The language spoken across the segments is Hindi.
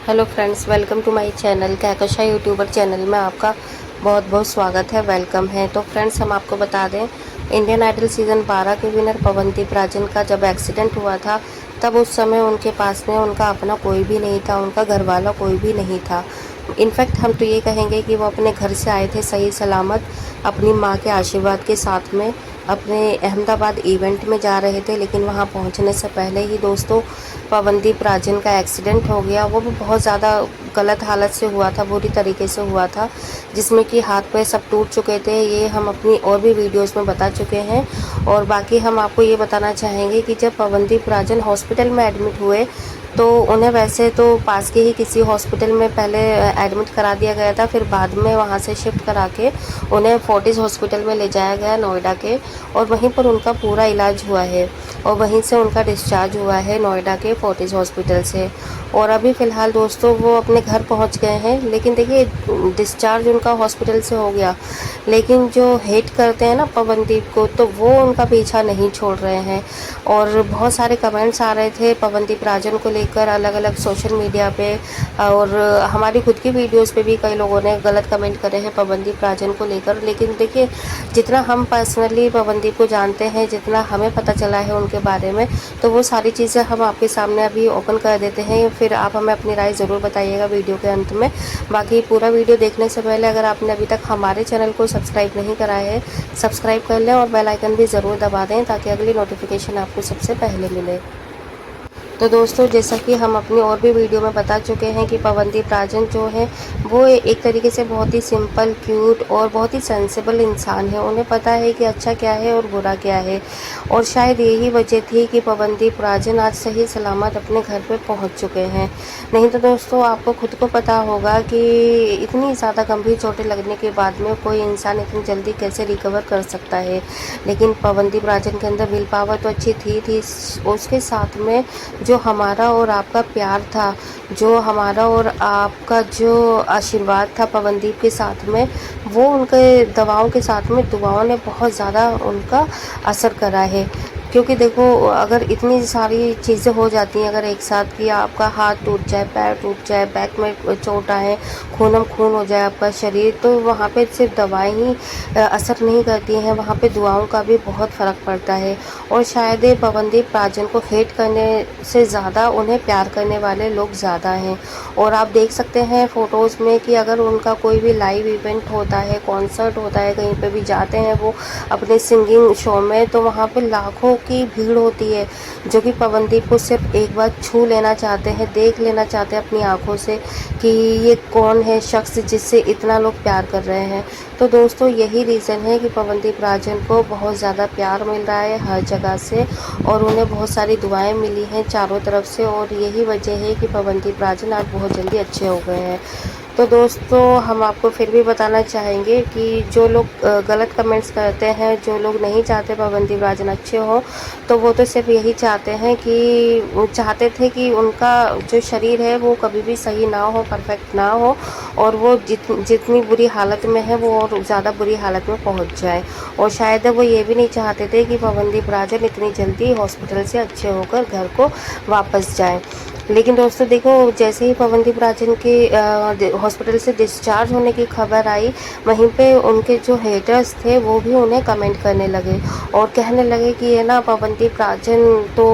Hello friends, welcome to my channel Kahkasha YouTuber channel में आपका बहुत बहुत स्वागत है, वेलकम है। तो फ्रेंड्स, हम आपको बता दें, इंडियन आइडल सीज़न 12 के विनर पवनदीप राजन का जब एक्सीडेंट हुआ था, तब उस समय उनके पास में उनका अपना कोई भी नहीं था, उनका घर वाला कोई भी नहीं था। इनफैक्ट हम तो ये कहेंगे कि वो अपने घर से आए थे सही सलामत, अपनी माँ के आशीर्वाद के साथ में अपने अहमदाबाद इवेंट में जा रहे थे। लेकिन वहाँ पहुँचने से पहले ही दोस्तों पवनदीप राजन का एक्सीडेंट हो गया। वो भी बहुत ज़्यादा गलत हालत से हुआ था, बुरी तरीके से हुआ था, जिसमें कि हाथ पैर सब टूट चुके थे। ये हम अपनी और भी वीडियोस में बता चुके हैं। और बाकी हम आपको ये बताना चाहेंगे कि जब पवनदीप राजन हॉस्पिटल में एडमिट हुए तो उन्हें वैसे तो पास के ही किसी हॉस्पिटल में पहले एडमिट करा दिया गया था, फिर बाद में वहाँ से शिफ्ट करा के उन्हें फोर्टिस हॉस्पिटल में ले जाया गया नोएडा के, और वहीं पर उनका पूरा इलाज हुआ है और वहीं से उनका डिस्चार्ज हुआ है नोएडा के फोर्टिस हॉस्पिटल से। और अभी फ़िलहाल दोस्तों वो अपने घर पहुंच गए हैं। लेकिन देखिए, डिस्चार्ज उनका हॉस्पिटल से हो गया, लेकिन जो हेट करते हैं ना पवनदीप को, तो वो उनका पीछा नहीं छोड़ रहे हैं। और बहुत सारे कमेंट्स आ रहे थे पवनदीप राजन को लेकर अलग अलग सोशल मीडिया पे, और हमारी खुद की वीडियोस पे भी कई लोगों ने गलत कमेंट करे हैं पवनदीप राजन को लेकर। लेकिन देखिए, जितना हम पर्सनली पवनदीप को जानते हैं, जितना हमें पता चला है उनके बारे में, तो वो सारी चीज़ें हम आपके सामने अभी ओपन कर देते हैं। फिर आप हमें अपनी राय ज़रूर बताइएगा वीडियो के अंत में। बाकी पूरा वीडियो देखने से पहले अगर आपने अभी तक हमारे चैनल को सब्सक्राइब नहीं करा है, सब्सक्राइब कर लें और बेल आइकन भी ज़रूर दबा दें, ताकि अगली नोटिफिकेशन आपको सबसे पहले मिले। तो दोस्तों, जैसा कि हम अपनी और भी वीडियो में बता चुके हैं कि पवनदीप राजन जो है वो एक तरीके से बहुत ही सिंपल, क्यूट और बहुत ही सेंसिबल इंसान है। उन्हें पता है कि अच्छा क्या है और बुरा क्या है, और शायद यही वजह थी कि पवनदीप राजन आज सही सलामत अपने घर पे पहुंच चुके हैं। नहीं तो दोस्तों, आपको खुद को पता होगा कि इतनी ज़्यादा गंभीर चोटें लगने के बाद में कोई इंसान इतनी जल्दी कैसे रिकवर कर सकता है। लेकिन पवनदीप राजन के अंदर विल पावर तो अच्छी थी, उसके साथ में जो हमारा और आपका प्यार था, जो हमारा और आपका जो आशीर्वाद था पवनदीप के साथ में, वो उनके दवाओं के साथ में दुआओं ने बहुत ज़्यादा उनका असर करा है। क्योंकि देखो, अगर इतनी सारी चीज़ें हो जाती हैं अगर एक साथ, कि आपका हाथ टूट जाए, पैर टूट जाए, बैक में चोट आए, खूनम खून हो जाए आपका शरीर, तो वहाँ पे सिर्फ दवाई ही असर नहीं करती हैं, वहाँ पे दुआओं का भी बहुत फ़र्क पड़ता है। और शायद पवनदीप राजन को हेट करने से ज़्यादा उन्हें प्यार करने वाले लोग ज़्यादा हैं। और आप देख सकते हैं फ़ोटोज़ में कि अगर उनका कोई भी लाइव इवेंट होता है, कॉन्सर्ट होता है, कहीं पे भी जाते हैं वो अपने सिंगिंग शो में, तो वहाँ पे लाखों की भीड़ होती है, जो कि पवनदीप को सिर्फ एक बार छू लेना चाहते हैं, देख लेना चाहते हैं अपनी आँखों से कि ये कौन है शख्स जिससे इतना लोग प्यार कर रहे हैं। तो दोस्तों, यही रीज़न है कि पवनदीप राजन को बहुत ज़्यादा प्यार मिल रहा है हर जगह से, और उन्हें बहुत सारी दुआएं मिली हैं चारों तरफ से, और यही वजह है कि पवनदीप राजन आज बहुत जल्दी अच्छे हो गए हैं। तो दोस्तों, हम आपको फिर भी बताना चाहेंगे कि जो लोग गलत कमेंट्स करते हैं, जो लोग नहीं चाहते पवनदीप राजन अच्छे हो, तो वो तो सिर्फ यही चाहते हैं कि वो चाहते थे कि उनका जो शरीर है वो कभी भी सही ना हो, परफेक्ट ना हो, और वो जितनी बुरी हालत में है वो और ज़्यादा बुरी हालत में पहुंच जाए। और शायद वो ये भी नहीं चाहते थे कि पवनदीप राजन इतनी जल्दी हॉस्पिटल से अच्छे होकर घर को वापस जाए। लेकिन दोस्तों देखो, जैसे ही पवनदीप राजन के हॉस्पिटल से डिस्चार्ज होने की खबर आई, वहीं पे उनके जो हेटर्स थे वो भी उन्हें कमेंट करने लगे और कहने लगे कि ये ना पवनदीप राजन तो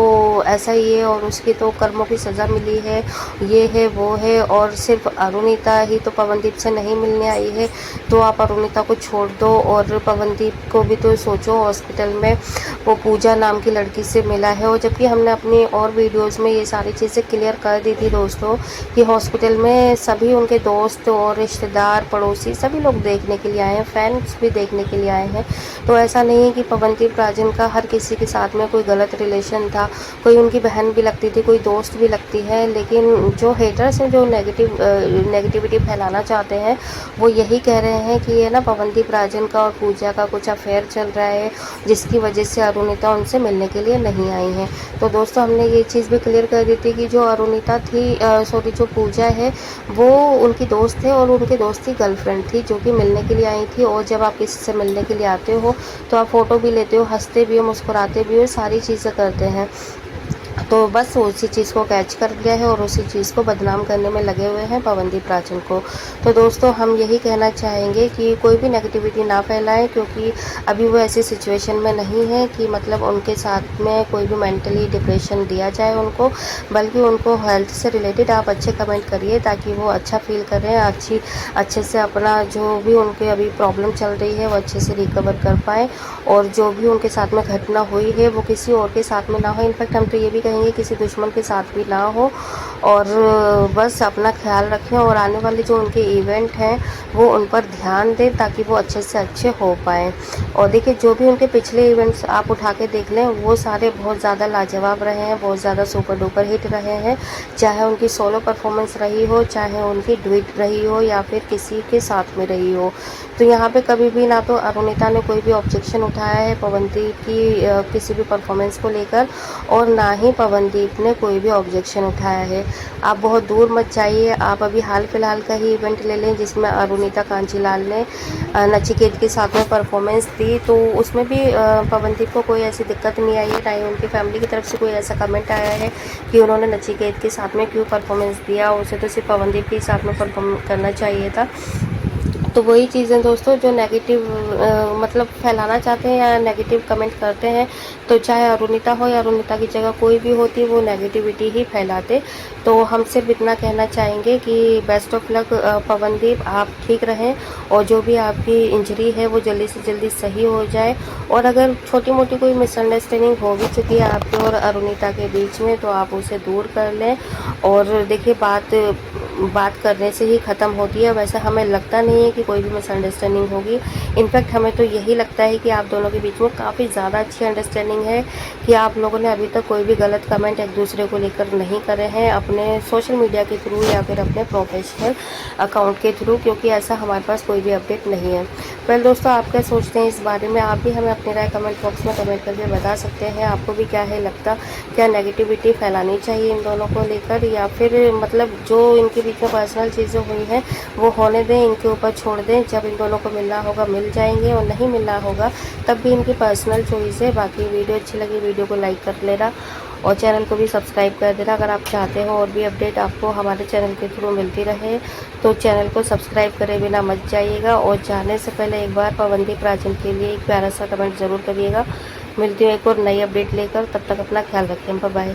ऐसा ही है, और उसकी तो कर्मों की सज़ा मिली है, ये है वो है, और सिर्फ अरुणिता ही तो पवनदीप से नहीं मिलने आई है, तो आप अरुणिता को छोड़ दो, और पवनदीप को भी तो सोचो, हॉस्पिटल में वो पूजा नाम की लड़की से मिला है। और जबकि हमने अपनी और वीडियोस में ये सारी चीज़ें क्लियर कर दी थी दोस्तों, कि हॉस्पिटल में सभी उनके दोस्त और रिश्तेदार, पड़ोसी सभी लोग देखने के लिए आए हैं, फैंस भी देखने के लिए आए हैं। तो ऐसा नहीं है कि पवनदीप राजन का हर किसी के साथ में कोई गलत रिलेशन था, कोई उनकी बहन भी लगती थी, कोई दोस्त भी लगती है। लेकिन जो हेटर्स हैं, जो नेगेटिविटी फैलाना चाहते हैं, वो यही कह रहे हैं कि ये ना पवनदीप राजन का और पूजा का कुछ अफेयर चल रहा है, जिसकी वजह से अरुणिता उनसे मिलने के लिए नहीं आई हैं। तो दोस्तों, हमने ये चीज़ भी क्लियर कर दी थी कि जो अरुणिता थी, सॉरी, जो पूजा है, वो उनकी दोस्त है, और उनकी दोस्त की गर्लफ्रेंड थी, जो कि मिलने के लिए आई थी। और जब आप किसी से मिलने के लिए आते हो तो आप फ़ोटो भी लेते हो, हंसते भी हो, मुस्कुराते भी हो, सारी चीज़ें करते हैं। तो बस उसी चीज़ को कैच कर लिया है और उसी चीज़ को बदनाम करने में लगे हुए हैं पवनदीप राजन को। तो दोस्तों हम यही कहना चाहेंगे कि कोई भी नेगेटिविटी ना फैलाएं, क्योंकि अभी वो ऐसी सिचुएशन में नहीं है कि मतलब उनके साथ में कोई भी मेंटली डिप्रेशन दिया जाए उनको, बल्कि उनको हेल्थ से रिलेटेड आप अच्छे कमेंट करिए ताकि वो अच्छा फील करें, अच्छे से अपना जो भी उनके अभी प्रॉब्लम चल रही है वो अच्छे से रिकवर कर पाएँ, और जो भी उनके साथ में घटना हुई है वो किसी और के साथ में ना हो। इनफैक्ट हम तो ये भी कहेंगे किसी दुश्मन के साथ भी ना हो, और बस अपना ख्याल रखें और आने वाले जो उनके इवेंट हैं वो उन पर ध्यान दें ताकि वो अच्छे से अच्छे हो पाएँ। और देखिए जो भी उनके पिछले इवेंट्स आप उठा के देख लें वो सारे बहुत ज़्यादा लाजवाब रहे हैं, बहुत ज़्यादा सुपर डुपर हिट रहे हैं, चाहे उनकी सोलो परफॉर्मेंस रही हो, चाहे उनकी डुएट रही हो, या फिर किसी के साथ में रही हो। तो यहाँ पे कभी भी ना तो अरुणिता ने कोई भी ऑब्जेक्शन उठाया है पवनदीप की किसी भी परफॉर्मेंस को लेकर, और ना ही पवनदीप ने कोई भी ऑब्जेक्शन उठाया है। आप बहुत दूर मत जाइए, आप अभी हाल फिलहाल का ही इवेंट ले लें जिसमें अरुणिता कांजीलाल ने नचिकेत के साथ में परफॉर्मेंस दी, तो उसमें भी पवनदीप को कोई ऐसी दिक्कत नहीं आई है, ना ही उनकी फैमिली की तरफ से कोई ऐसा कमेंट आया है कि उन्होंने नचिकेत के साथ में क्यों परफॉर्मेंस दिया, उसे तो सिर्फ पवनदीप के साथ में परफॉर्म करना चाहिए था। तो वही चीज़ें दोस्तों जो नेगेटिव मतलब फैलाना चाहते हैं या नेगेटिव कमेंट करते हैं, तो चाहे अरुणिता हो या अरुणिता की जगह कोई भी होती वो नेगेटिविटी ही फैलाते। तो हम सिर्फ इतना कहना चाहेंगे कि बेस्ट ऑफ लक पवनदीप, आप ठीक रहें और जो भी आपकी इंजरी है वो जल्दी से जल्दी सही हो जाए, और अगर छोटी मोटी कोई मिसअंडरस्टैंडिंग हो भी चुकी है आपके और अरुणिता के बीच में तो आप उसे दूर कर लें। और देखिए बात करने से ही ख़त्म होती है, वैसे हमें लगता नहीं है कि कोई भी मिसअंडरस्टैंडिंग होगी। इनफैक्ट हमें तो यही लगता है कि आप दोनों के बीच में काफ़ी ज़्यादा अच्छी अंडरस्टैंडिंग है, कि आप लोगों ने अभी तक कोई भी गलत कमेंट एक दूसरे को लेकर नहीं करे हैं अपने सोशल मीडिया के थ्रू या फिर अपने प्रोफेशनल अकाउंट के थ्रू, क्योंकि ऐसा हमारे पास कोई भी अपडेट नहीं है। वेल दोस्तों, आप क्या सोचते हैं इस बारे में? आप भी हमें अपनी राय कमेंट बॉक्स में कमेंट करके बता सकते हैं। आपको भी क्या है लगता, क्या नेगेटिविटी फैलानी चाहिए इन दोनों को लेकर, या फिर मतलब जो इनके बीच में पर्सनल चीज़ें हुई हैं वो होने दें, इनके ऊपर छोड़ दें। जब इन दोनों को मिलना होगा मिल जाएंगे, और नहीं मिलना होगा तब भी इनकी पर्सनल चॉइस है। बाकी वीडियो अच्छी लगी वीडियो को लाइक कर लेना और चैनल को भी सब्सक्राइब कर देना। अगर आप चाहते हो और भी अपडेट आपको हमारे चैनल के थ्रू मिलती रहे तो चैनल को सब्सक्राइब करे बिना मत जाइएगा, और जाने से पहले एक बार पवनदीप राजन के लिए एक प्यारा सा कमेंट ज़रूर करिएगा। मिलती हूँ एक और नई अपडेट लेकर, तब तक अपना ख्याल रखें। Bye bye.